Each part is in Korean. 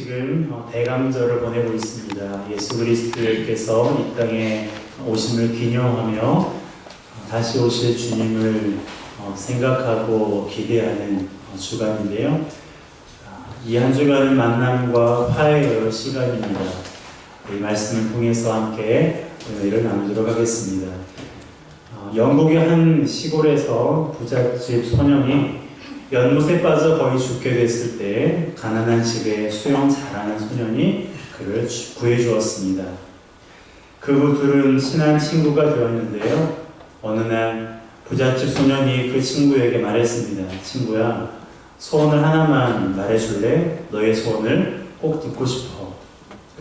지금 대감절을 보내고 있습니다. 예수 그리스도께서 이 땅에 오심을 기념하며 다시 오실 주님을 생각하고 기대하는 주간인데요. 이 한 주간은 만남과 화해의 시간입니다. 이 말씀을 통해서 함께 은혜를 나누도록 하겠습니다. 영국의 한 시골에서 부잣집 소년이 연못에 빠져 거의 죽게 됐을 때 가난한 집에 수영 잘하는 소년이 그를 구해주었습니다. 그 후 둘은 친한 친구가 되었는데요. 어느 날 부잣집 소년이 그 친구에게 말했습니다. 친구야, 소원을 하나만 말해줄래? 너의 소원을 꼭 듣고 싶어.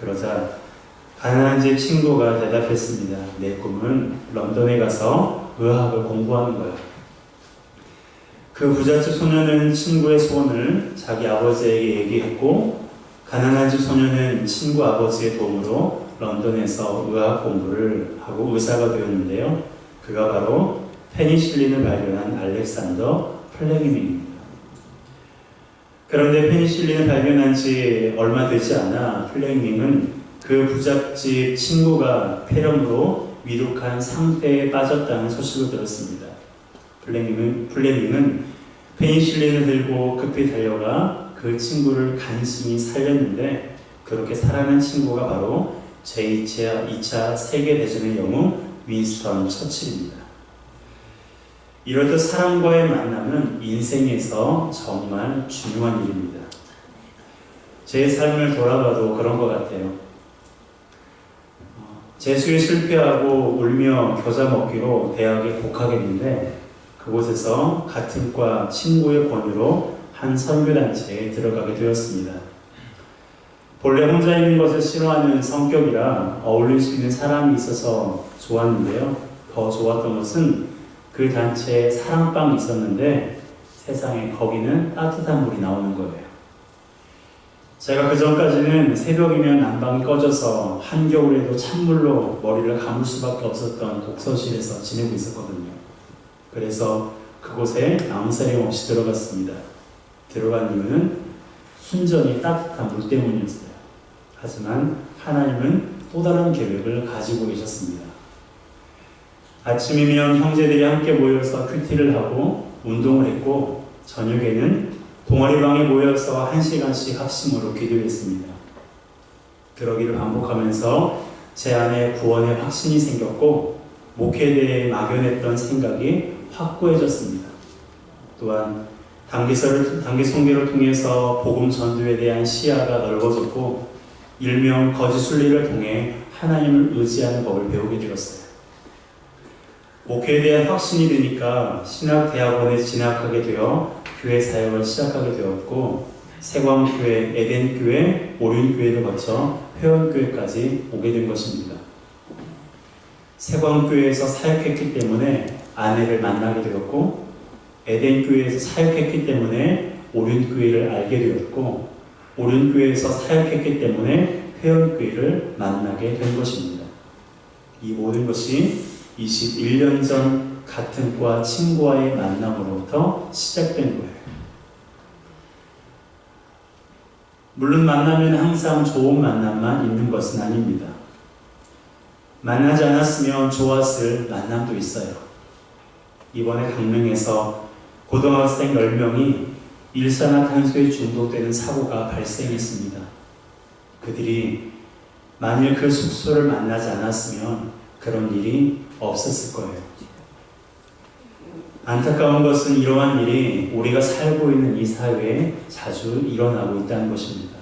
그러자 가난한 집 친구가 대답했습니다. 내 꿈은 런던에 가서 의학을 공부하는 거야. 그 부잣집 소년은 친구의 소원을 자기 아버지에게 얘기했고, 가난한 집 소년은 친구 아버지의 도움으로 런던에서 의학 공부를 하고 의사가 되었는데요. 그가 바로 페니실린을 발견한 알렉산더 플레밍입니다. 그런데 페니실린을 발견한 지 얼마 되지 않아 플레밍은 그 부잣집 친구가 폐렴으로 위독한 상태에 빠졌다는 소식을 들었습니다. 플레밍은 페니실린을 들고 급히 달려가 그 친구를 간신히 살렸는데, 그렇게 살아난 친구가 바로 제2차 세계대전의 영웅 윈스턴 처칠입니다. 이렇듯 사람과의 만남은 인생에서 정말 중요한 일입니다. 제 삶을 돌아봐도 그런 것 같아요. 재수에 실패하고 울며 겨자 먹기로 대학에 복학했는데, 그곳에서 같은 과 친구의 권유로 한 선교단체에 들어가게 되었습니다. 본래 혼자 있는 것을 싫어하는 성격이라 어울릴 수 있는 사람이 있어서 좋았는데요. 더 좋았던 것은 그 단체에 사랑방이 있었는데 세상에 거기는 따뜻한 물이 나오는 거예요. 제가 그 전까지는 새벽이면 난방이 꺼져서 한겨울에도 찬물로 머리를 감을 수밖에 없었던 독서실에서 지내고 있었거든요. 그래서 그곳에 아무사림 없이 들어갔습니다. 들어간 이유는 순전히 따뜻한 물 때문이었어요. 하지만 하나님은 또 다른 계획을 가지고 계셨습니다. 아침이면 형제들이 함께 모여서 큐티를 하고 운동을 했고, 저녁에는 동아리방에 모여서 1시간씩 합심으로 기도했습니다. 그러기를 반복하면서 제 안에 구원의 확신이 생겼고, 목회에 대해 막연했던 생각이 확고해졌습니다. 또한 단기 선교를 통해서 복음 전도에 대한 시야가 넓어졌고, 일명 거짓 순리를 통해 하나님을 의지하는 법을 배우게 되었어요. 목회에 대한 확신이 드니까 신학대학원에 진학하게 되어 교회 사역을 시작하게 되었고, 세광교회, 에덴교회, 오륜교회를 거쳐 회원교회까지 오게 된 것입니다. 세광교회에서 사역했기 때문에 아내를 만나게 되었고, 에덴교회에서 사역했기 때문에 오륜교회를 알게 되었고, 오륜교회에서 사역했기 때문에 회원교회를 만나게 된 것입니다. 이 모든 것이 21년 전 같은 과 친구와의 만남으로부터 시작된 거예요. 물론 만나면 항상 좋은 만남만 있는 것은 아닙니다. 만나지 않았으면 좋았을 만남도 있어요. 이번에 강릉에서 고등학생 10명이 일산화탄소에 중독되는 사고가 발생했습니다. 그들이 만일 그 숙소를 만나지 않았으면 그런 일이 없었을 거예요. 안타까운 것은 이러한 일이 우리가 살고 있는 이 사회에 자주 일어나고 있다는 것입니다.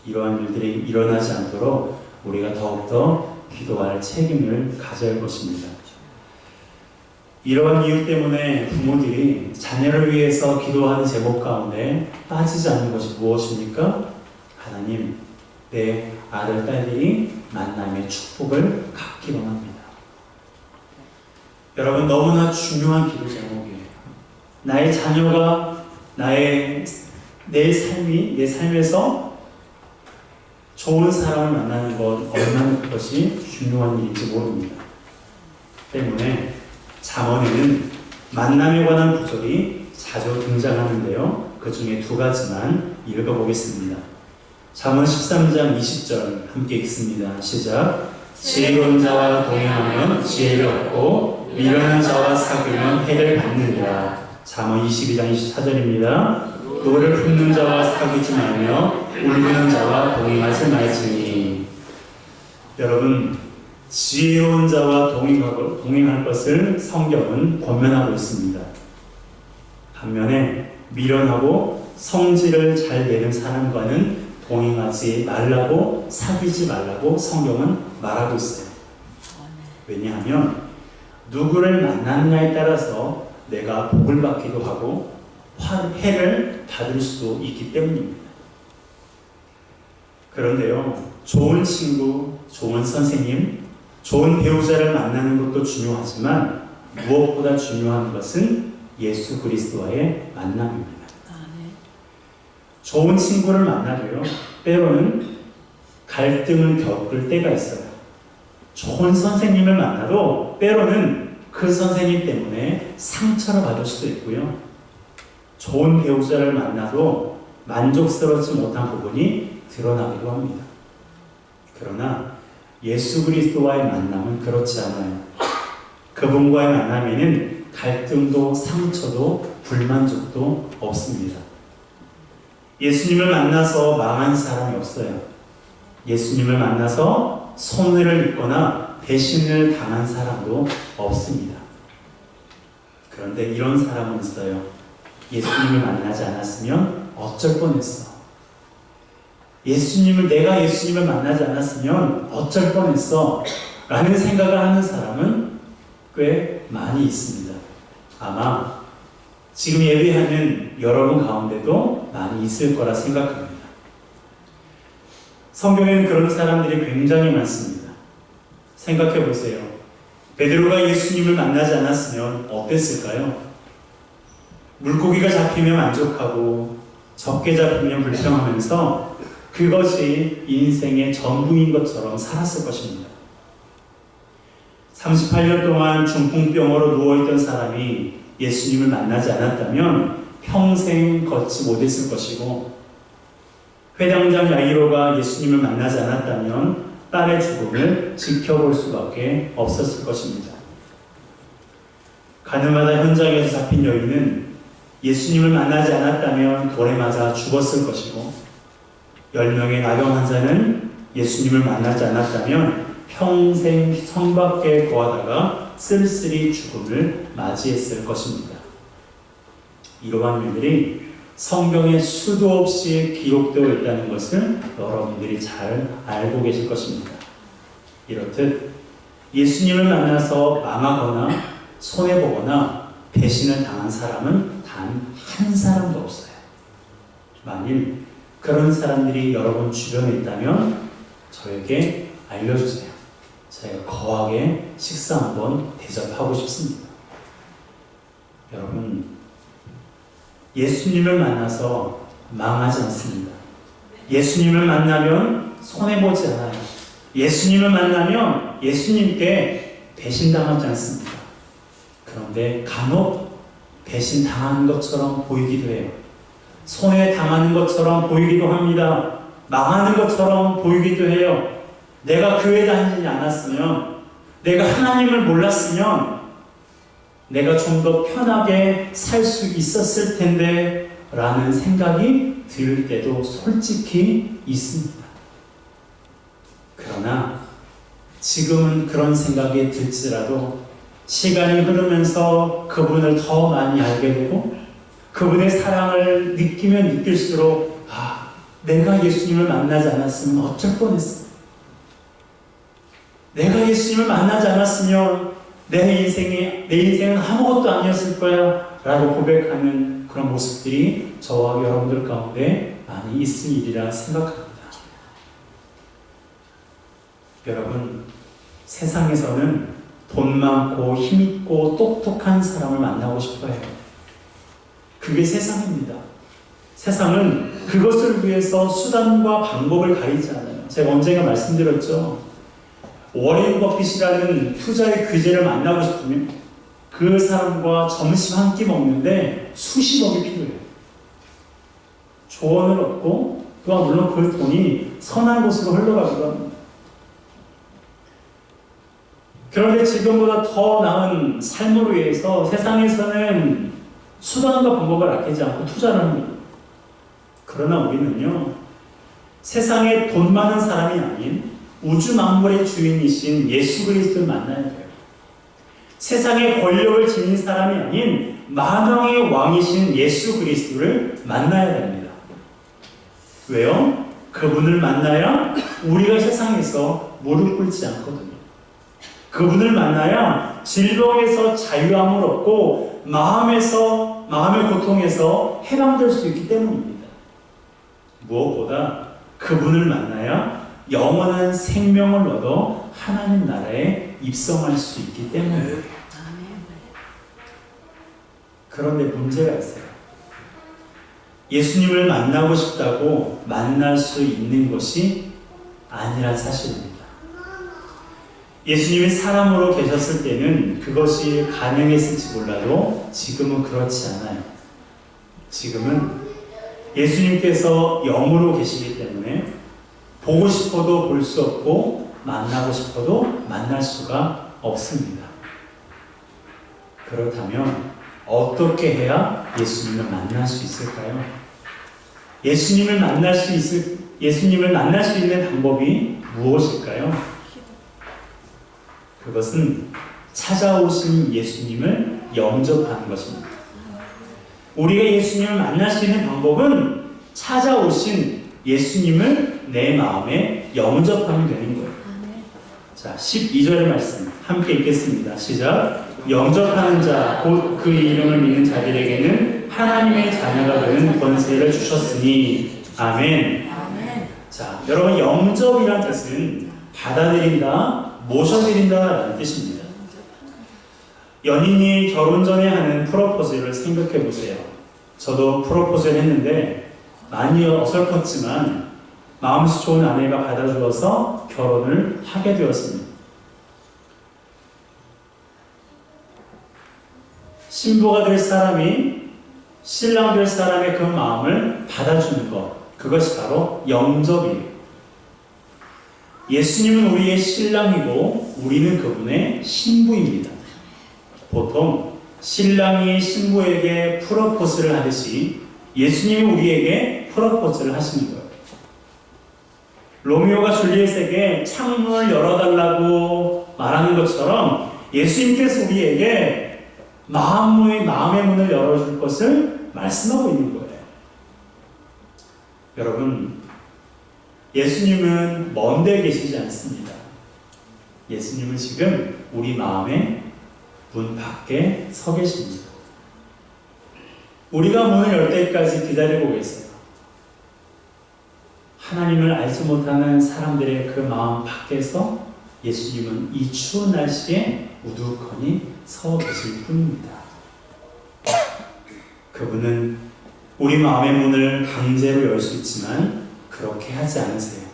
이러한 일들이 일어나지 않도록 우리가 더욱더 기도할 책임을 가져야 할 것입니다. 이러한 이유 때문에 부모들이 자녀를 위해서 기도하는 제목 가운데 빠지지 않는 것이 무엇입니까? 하나님, 내 아들, 딸들이 만남의 축복을 갖기로 합니다. 여러분, 너무나 중요한 기도 제목이에요. 나의 자녀가 내 삶에서 좋은 사람을 만나는 것, 얼마나 그것이 중요한 일인지 모릅니다. 때문에 잠언에는 만남에 관한 구절이 자주 등장하는데요. 그 중에 2가지만 읽어보겠습니다. 잠언 13장 20절 함께 읽습니다. 시작. 지혜로운 자와 동행하면 지혜를 얻고 미련한 자와 사귀면 해를 받느니라. 잠언 22장 24절입니다. 노를 품는 자와 사귀지 말며 울부는 자와 동행하지 말지니. 여러분, 지혜로운 자와 동행할 것을 성경은 권면하고 있습니다. 반면에 미련하고 성질을 잘 내는 사람과는 동행하지 말라고, 사귀지 말라고 성경은 말하고 있어요. 왜냐하면 누구를 만나느냐에 따라서 내가 복을 받기도 하고 해를 받을 수도 있기 때문입니다. 그런데요, 좋은 친구, 좋은 선생님, 좋은 배우자를 만나는 것도 중요하지만 무엇보다 중요한 것은 예수 그리스도와의 만남입니다. 좋은 친구를 만나도요, 때로는 갈등을 겪을 때가 있어요. 좋은 선생님을 만나도 때로는 그 선생님 때문에 상처를 받을 수도 있고요. 좋은 배우자를 만나도 만족스럽지 못한 부분이 드러나기도 합니다. 그러나 예수 그리스도와의 만남은 그렇지 않아요. 그분과의 만남에는 갈등도 상처도 불만족도 없습니다. 예수님을 만나서 망한 사람이 없어요. 예수님을 만나서 손해를 입거나 배신을 당한 사람도 없습니다. 그런데 이런 사람은 있어요. 예수님을 만나지 않았으면 어쩔 뻔했어. 내가 예수님을 만나지 않았으면 어쩔 뻔했어. 라는 생각을 하는 사람은 꽤 많이 있습니다. 아마 지금 예배하는 여러분 가운데도 많이 있을 거라 생각합니다. 성경에는 그런 사람들이 굉장히 많습니다. 생각해 보세요. 베드로가 예수님을 만나지 않았으면 어땠을까요? 물고기가 잡히면 만족하고 적게 잡히면 불평하면서 그것이 인생의 전부인 것처럼 살았을 것입니다. 38년 동안 중풍병으로 누워있던 사람이 예수님을 만나지 않았다면 평생 걷지 못했을 것이고, 회당장 야이로가 예수님을 만나지 않았다면 딸의 죽음을 지켜볼 수밖에 없었을 것입니다. 가늠하다 현장에서 잡힌 여인은 예수님을 만나지 않았다면 돌에 맞아 죽었을 것이고, 10명의 나병 환자는 예수님을 만나지 않았다면 평생 성 밖에 거하다가 쓸쓸히 죽음을 맞이했을 것입니다. 이러한 일들이 성경에 수도 없이 기록되어 있다는 것을 여러분들이 잘 알고 계실 것입니다. 이렇듯 예수님을 만나서 망하거나 손해보거나 배신을 당한 사람은 단 한 사람도 없어요. 만일 그런 사람들이 여러분 주변에 있다면 저에게 알려주세요. 제가 거하게 식사 한번 대접하고 싶습니다. 여러분, 예수님을 만나서 망하지 않습니다. 예수님을 만나면 손해보지 않아요. 예수님을 만나면 예수님께 배신당하지 않습니다. 그런데 간혹 배신당하는 것처럼 보이기도 해요. 손해당하는 것처럼 보이기도 합니다. 망하는 것처럼 보이기도 해요. 내가 교회 다니지 않았으면, 내가 하나님을 몰랐으면 내가 좀 더 편하게 살 수 있었을 텐데 라는 생각이 들 때도 솔직히 있습니다. 그러나 지금은 그런 생각이 들지라도 시간이 흐르면서 그분을 더 많이 알게 되고 그분의 사랑을 느끼면 느낄수록 내가 예수님을 만나지 않았으면 어쩔 뻔했어. 내가 예수님을 만나지 않았으면 내 인생은 아무것도 아니었을 거야 라고 고백하는 그런 모습들이 저와 여러분들 가운데 많이 있을 일이라 생각합니다. 여러분, 세상에서는 돈 많고 힘있고 똑똑한 사람을 만나고 싶어요. 그게 세상입니다. 세상은 그것을 위해서 수단과 방법을 가리지 않아요. 제가 언젠가 말씀드렸죠. 워렌 버핏이라는 투자의 귀재를 만나고 싶으면 그 사람과 점심 한 끼 먹는데 수십억이 필요해요. 조언을 얻고 또 또한 물론 그 돈이 선한 곳으로 흘러가기도 합니다. 그런데 지금보다 더 나은 삶을 위해서 세상에서는 수단과 방법을 아끼지 않고 투자를 합니다. 그러나 우리는요, 세상에 돈 많은 사람이 아닌 우주 만물의 주인이신 예수 그리스도를 만나야 돼요. 세상에 권력을 지닌 사람이 아닌 만왕의 왕이신 예수 그리스도를 만나야 됩니다. 왜요? 그분을 만나야 우리가 세상에서 무릎 꿇지 않거든요. 그분을 만나야 질병에서 자유함을 얻고 마음의 고통에서 해방될 수 있기 때문입니다. 무엇보다 그분을 만나야 영원한 생명을 얻어 하나님 나라에 입성할 수 있기 때문이에요. 그런데 문제가 있어요. 예수님을 만나고 싶다고 만날 수 있는 것이 아니란 사실입니다. 예수님이 사람으로 계셨을 때는 그것이 가능했을지 몰라도 지금은 그렇지 않아요. 지금은 예수님께서 영으로 계시기 때문에 보고 싶어도 볼 수 없고 만나고 싶어도 만날 수가 없습니다. 그렇다면 어떻게 해야 예수님을 만날 수 있을까요? 예수님을 만날 수 있는 방법이 무엇일까요? 그것은 찾아오신 예수님을 영접하는 것입니다. 우리가 예수님을 만날 수 있는 방법은 찾아오신 예수님을 내 마음에 영접하면 되는 거예요. 자, 12절의 말씀 함께 읽겠습니다. 시작. 영접하는 자, 곧 그 이름을 믿는 자들에게는 하나님의 자녀가 되는 권세를 주셨으니. 아멘. 자, 여러분, 영접이란 뜻은 받아들인다, 모셔드린다라는 뜻입니다. 연인이 결혼 전에 하는 프로포즈를 생각해 보세요. 저도 프로포즈를 했는데 많이 어설펐지만 마음씨 좋은 아내가 받아주어서 결혼을 하게 되었습니다. 신부가 될 사람이 신랑 될 사람의 그 마음을 받아주는 것, 그것이 바로 영접이에요. 예수님은 우리의 신랑이고 우리는 그분의 신부입니다. 보통 신랑이 신부에게 프로포즈를 하듯이 예수님이 우리에게 프로포즈를 하시는 거예요. 로미오가 줄리엣에게 창문을 열어달라고 말하는 것처럼 예수님께서 우리에게 마음의 문을 열어줄 것을 말씀하고 있는 거예요. 여러분, 예수님은 먼 데 계시지 않습니다. 예수님은 지금 우리 마음의 문 밖에 서 계십니다. 우리가 문을 열 때까지 기다리고 계세요. 하나님을 알지 못하는 사람들의 그 마음 밖에서 예수님은 이 추운 날씨에 우두커니 서 계실 뿐입니다. 그분은 우리 마음의 문을 강제로 열 수 있지만 그렇게 하지 않으세요.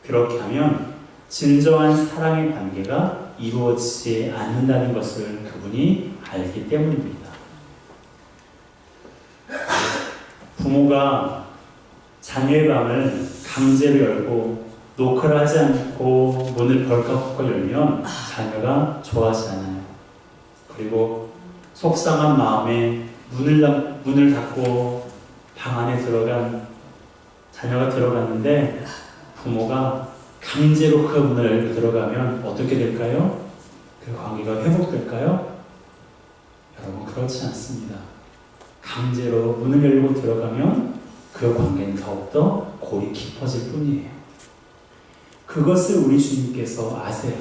그렇게 하면 진정한 사랑의 관계가 이루어지지 않는다는 것을 그분이 알기 때문입니다. 부모가 자녀의 방을 강제로 열고 노크를 하지 않고 문을 벌컥벌컥 열면 자녀가 좋아하지 않아요. 그리고 속상한 마음에 문을 닫고 방 안에 자녀가 들어갔는데 부모가 강제로 그 문을 열고 들어가면 어떻게 될까요? 그 관계가 회복될까요? 여러분, 그렇지 않습니다. 강제로 문을 열고 들어가면 그 관계는 더욱더 골이 깊어질 뿐이에요. 그것을 우리 주님께서 아세요.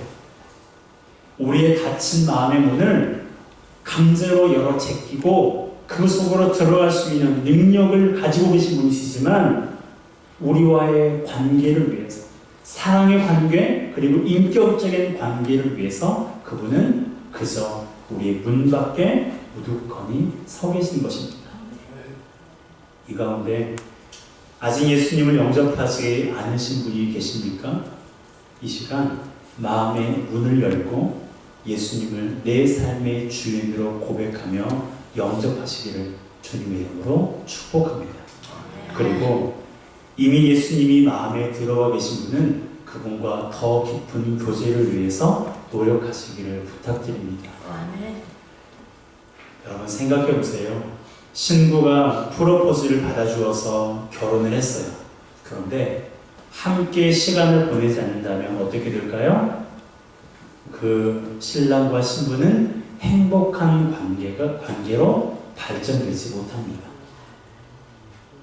우리의 닫힌 마음의 문을 강제로 열어 제끼고 그 속으로 들어갈 수 있는 능력을 가지고 계신 분이시지만 우리와의 관계를 위해서, 사랑의 관계 그리고 인격적인 관계를 위해서 그분은 그저 우리의 문 밖에 우두커니 서 계신 것입니다. 이 가운데 아직 예수님을 영접하지 않으신 분이 계십니까? 이 시간 마음의 문을 열고 예수님을 내 삶의 주인으로 고백하며 영접하시기를 주님의 이름으로 축복합니다. 그리고 이미 예수님이 마음에 들어와 계신 분은 그분과 더 깊은 교제를 위해서 노력하시기를 부탁드립니다. 아멘. 여러분 생각해 보세요. 신부가 프로포즈를 받아주어서 결혼을 했어요. 그런데 함께 시간을 보내지 않는다면 어떻게 될까요? 그 신랑과 신부는 행복한 관계로 발전되지 못합니다.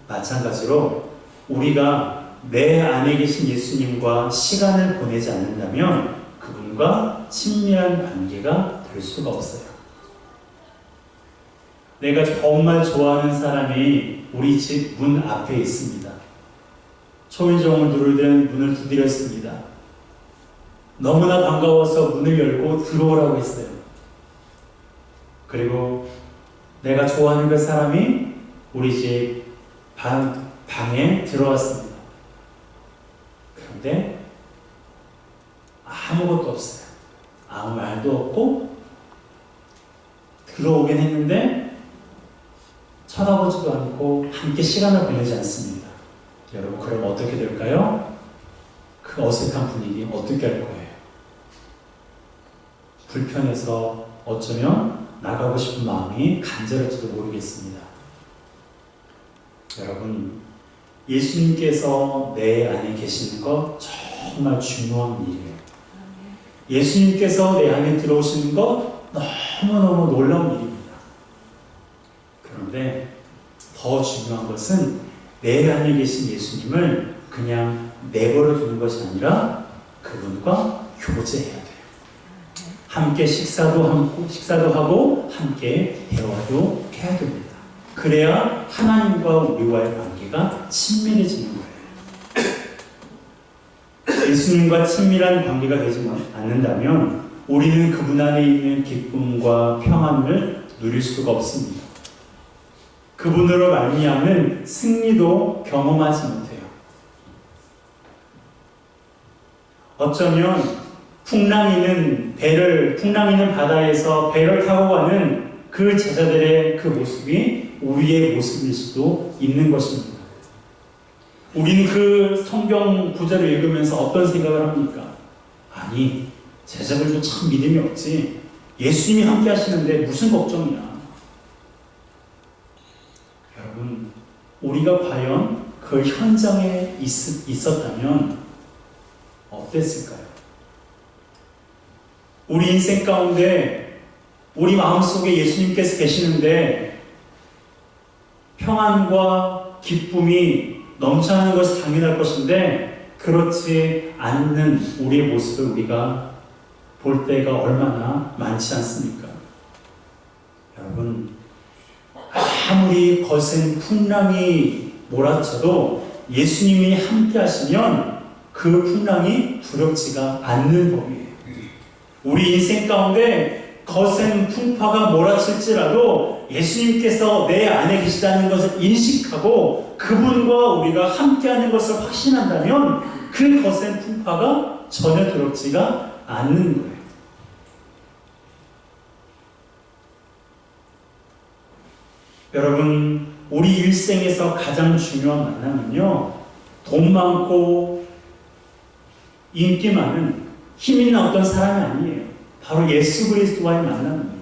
마찬가지로 우리가 내 안에 계신 예수님과 시간을 보내지 않는다면 그분과 친밀한 관계가 될 수가 없어요. 내가 정말 좋아하는 사람이 우리 집 문 앞에 있습니다. 초인종을 누르던 문을 두드렸습니다. 너무나 반가워서 문을 열고 들어오라고 했어요. 그리고 내가 좋아하는 그 사람이 우리 집 방에 들어왔습니다. 그런데 아무것도 없어요. 아무 말도 없고 들어오긴 했는데 쳐다보지도 않고 함께 시간을 보내지 않습니다. 여러분 그럼 어떻게 될까요? 그 어색한 분위기 어떻게 할 거예요? 불편해서 어쩌면 나가고 싶은 마음이 간절할지도 모르겠습니다. 여러분 예수님께서 내 안에 계시는 것 정말 중요한 일이에요. 예수님께서 내 안에 들어오시는 것 너무너무 놀라운 일입니다. 그런데 더 중요한 것은 내 안에 계신 예수님을 그냥 내버려 두는 것이 아니라 그분과 교제해야 돼요. 함께 식사도 하고 함께 대화도 해야 됩니다. 그래야 하나님과 우리와의 관계가 친밀해지는 거예요. 예수님과 친밀한 관계가 되지 않는다면 우리는 그분 안에 있는 기쁨과 평안을 누릴 수가 없습니다. 그분으로 말미암은 승리도 경험하지 못해요. 어쩌면 풍랑이는 바다에서 배를 타고 가는 그 제자들의 그 모습이 우리의 모습일 수도 있는 것입니다. 우리는 그 성경 구절을 읽으면서 어떤 생각을 합니까? 아니, 제자들도 참 믿음이 없지. 예수님이 함께 하시는데 무슨 걱정이야. 여러분, 우리가 과연 그 현장에 있었다면 어땠을까요? 우리 인생 가운데 우리 마음속에 예수님께서 계시는데 평안과 기쁨이 넘쳐나는 것이 당연할 것인데 그렇지 않는 우리의 모습을 우리가 볼 때가 얼마나 많지 않습니까? 여러분, 아무리 거센 풍랑이 몰아쳐도 예수님이 함께 하시면 그 풍랑이 두렵지가 않는 법이에요. 우리 인생 가운데 거센 풍파가 몰아칠지라도 예수님께서 내 안에 계시다는 것을 인식하고 그분과 우리가 함께하는 것을 확신한다면 그 거센 풍파가 전혀 두렵지가 않는 거예요. 여러분, 우리 일생에서 가장 중요한 만남은요, 돈 많고 인기 많은 힘 있는 어떤 사람이 아니에요. 바로 예수 그리스도와의 만남입니다.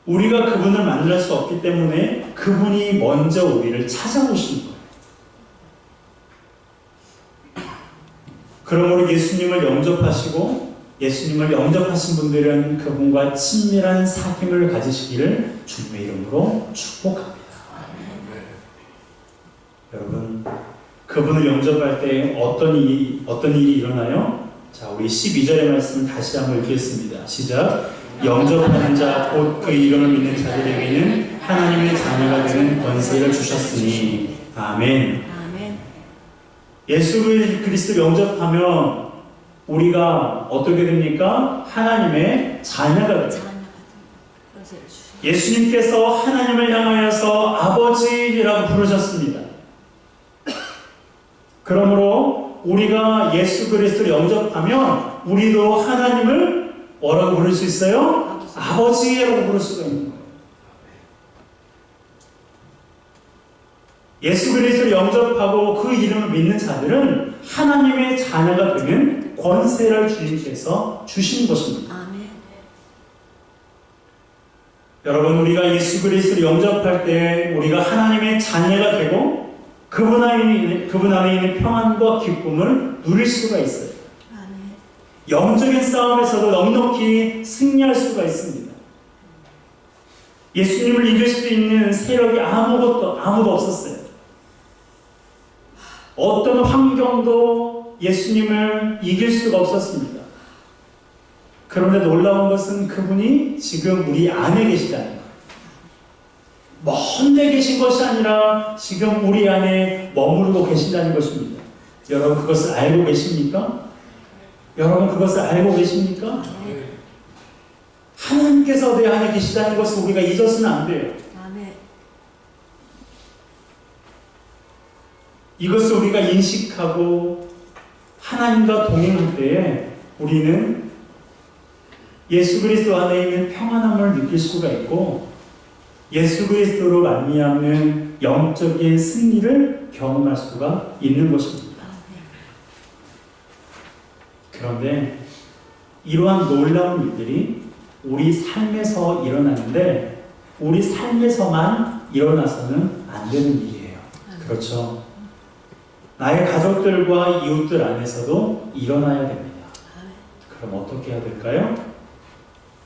우리가 그분을 만날 수 없기 때문에 그분이 먼저 우리를 찾아오신 거예요. 그러므로 예수님을 영접하시고 예수님을 영접하신 분들은 그분과 친밀한 사귐을 가지시기를 주님의 이름으로 축복합니다. 여러분, 그분을 영접할 때 어떤 일이 일어나요? 자, 우리 12절의 말씀 다시 한번 읽겠습니다. 시작. 영접하는 자, 곧 그 이름을 믿는 자들에게는 하나님의 자녀가 되는 권세를 주셨으니. 아멘. 아멘. 예수 그리스도를 영접하면 우리가 어떻게 됩니까? 하나님의 자녀가 됩니다. 예수님께서 하나님을 향하여서 아버지라고 부르셨습니다. 그러므로 우리가 예수 그리스도를 영접하면 우리도 하나님을 뭐라고 부를 수 있어요? 아버지라고 부를 수가 있는 거예요. 예수 그리스도를 영접하고 그 이름을 믿는 자들은 하나님의 자녀가 되는 권세를 주님께서 주신 것입니다. 아멘. 여러분, 우리가 예수 그리스도를 영접할 때 우리가 하나님의 자녀가 되고 그분 안에 있는 평안과 기쁨을 누릴 수가 있어요. 아멘. 영적인 싸움에서도 넉넉히 승리할 수가 있습니다. 예수님을 이길 수 있는 세력이 아무도 없었어요. 어떤 환경도 예수님을 이길 수가 없었습니다. 그런데 놀라운 것은 그분이 지금 우리 안에 계시다는 거예요. 먼데 계신 것이 아니라 지금 우리 안에 머무르고 계신다는 것입니다. 여러분 그것을 알고 계십니까? 여러분 그것을 알고 계십니까? 하나님께서 내 안에 계시다는 것을 우리가 잊어서는 안 돼요. 아멘. 이것을 우리가 인식하고 하나님과 동행할 때에 우리는 예수 그리스도 안에 있는 평안함을 느낄 수가 있고 예수 그리스도로 말미암는 영적인 승리를 경험할 수가 있는 것입니다. 그런데 이러한 놀라운 일들이 우리 삶에서 일어나는데 우리 삶에서만 일어나서는 안 되는 일이에요. 그렇죠? 나의 가족들과 이웃들 안에서도 일어나야 됩니다. 그럼 어떻게 해야 될까요?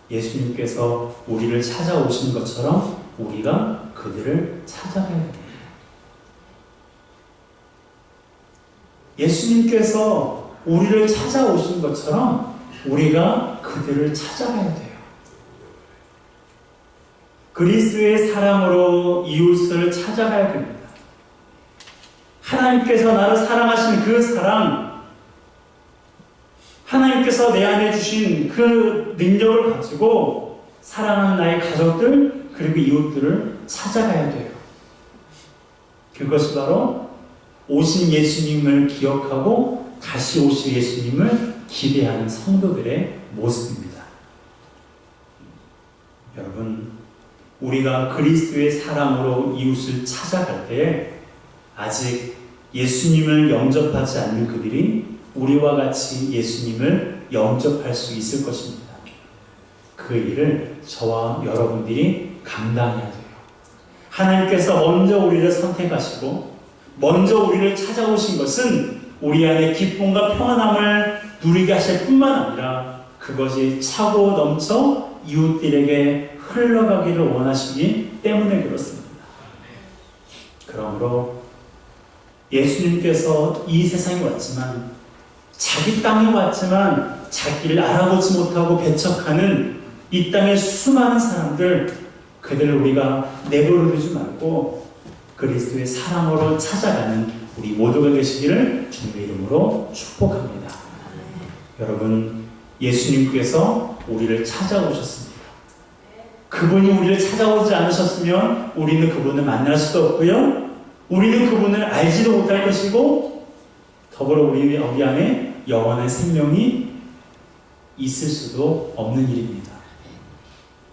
예수님께서 우리를 찾아오신 것처럼 우리가 그들을 찾아가야 됩니다. 예수님께서 우리를 찾아오신 것처럼 우리가 그들을 찾아가야 돼요. 그리스도의 사랑으로 이웃을 찾아가야 됩니다. 하나님께서 나를 사랑하신 그 사랑, 하나님께서 내 안에 주신 그 능력을 가지고 사랑하는 나의 가족들 그리고 이웃들을 찾아가야 돼요. 그것이 바로 오신 예수님을 기억하고 다시 오실 예수님을 기대하는 성도들의 모습입니다. 여러분, 우리가 그리스도의 사랑으로 이웃을 찾아갈 때 아직 예수님을 영접하지 않는 그들이 우리와 같이 예수님을 영접할 수 있을 것입니다. 그 일을 저와 여러분들이 감당해야 돼요. 하나님께서 먼저 우리를 선택하시고 먼저 우리를 찾아오신 것은 우리 안에 기쁨과 평안함을 누리게 하실 뿐만 아니라 그것이 차고 넘쳐 이웃들에게 흘러가기를 원하시기 때문에 그렇습니다. 그러므로 예수님께서 이 세상에 왔지만 자기 땅에 왔지만 자기를 알아보지 못하고 배척하는 이 땅의 수많은 사람들 그들을 우리가 내버려두지 말고 그리스도의 사랑으로 찾아가는 우리 모두가 되시기를 주님의 이름으로 축복합니다. 여러분, 예수님께서 우리를 찾아오셨습니다. 그분이 우리를 찾아오지 않으셨으면 우리는 그분을 만날 수도 없고요. 우리는 그분을 알지도 못할 것이고 더불어 우리 안에 영원한 생명이 있을 수도 없는 일입니다.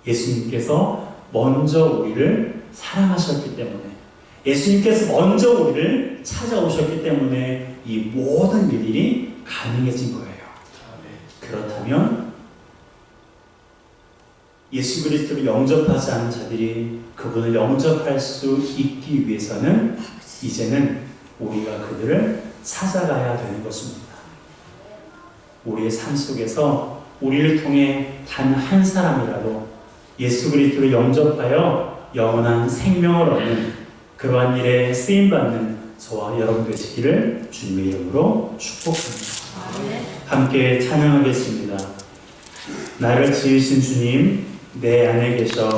예수님께서 먼저 우리를 사랑하셨기 때문에 예수님께서 먼저 우리를 찾아오셨기 때문에 이 모든 일들이 가능해진 거예요. 그렇다면 예수 그리스도를 영접하지 않은 자들이 그분을 영접할 수 있기 위해서는 이제는 우리가 그들을 찾아가야 되는 것입니다. 우리의 삶 속에서 우리를 통해 단 한 사람이라도 예수 그리스도를 영접하여 영원한 생명을 얻는 그러한 일에 쓰임받는 저와 여러분 되시기를 주님의 이름으로 축복합니다. 함께 찬양하겠습니다. 나를 지으신 주님 내 안에 계셔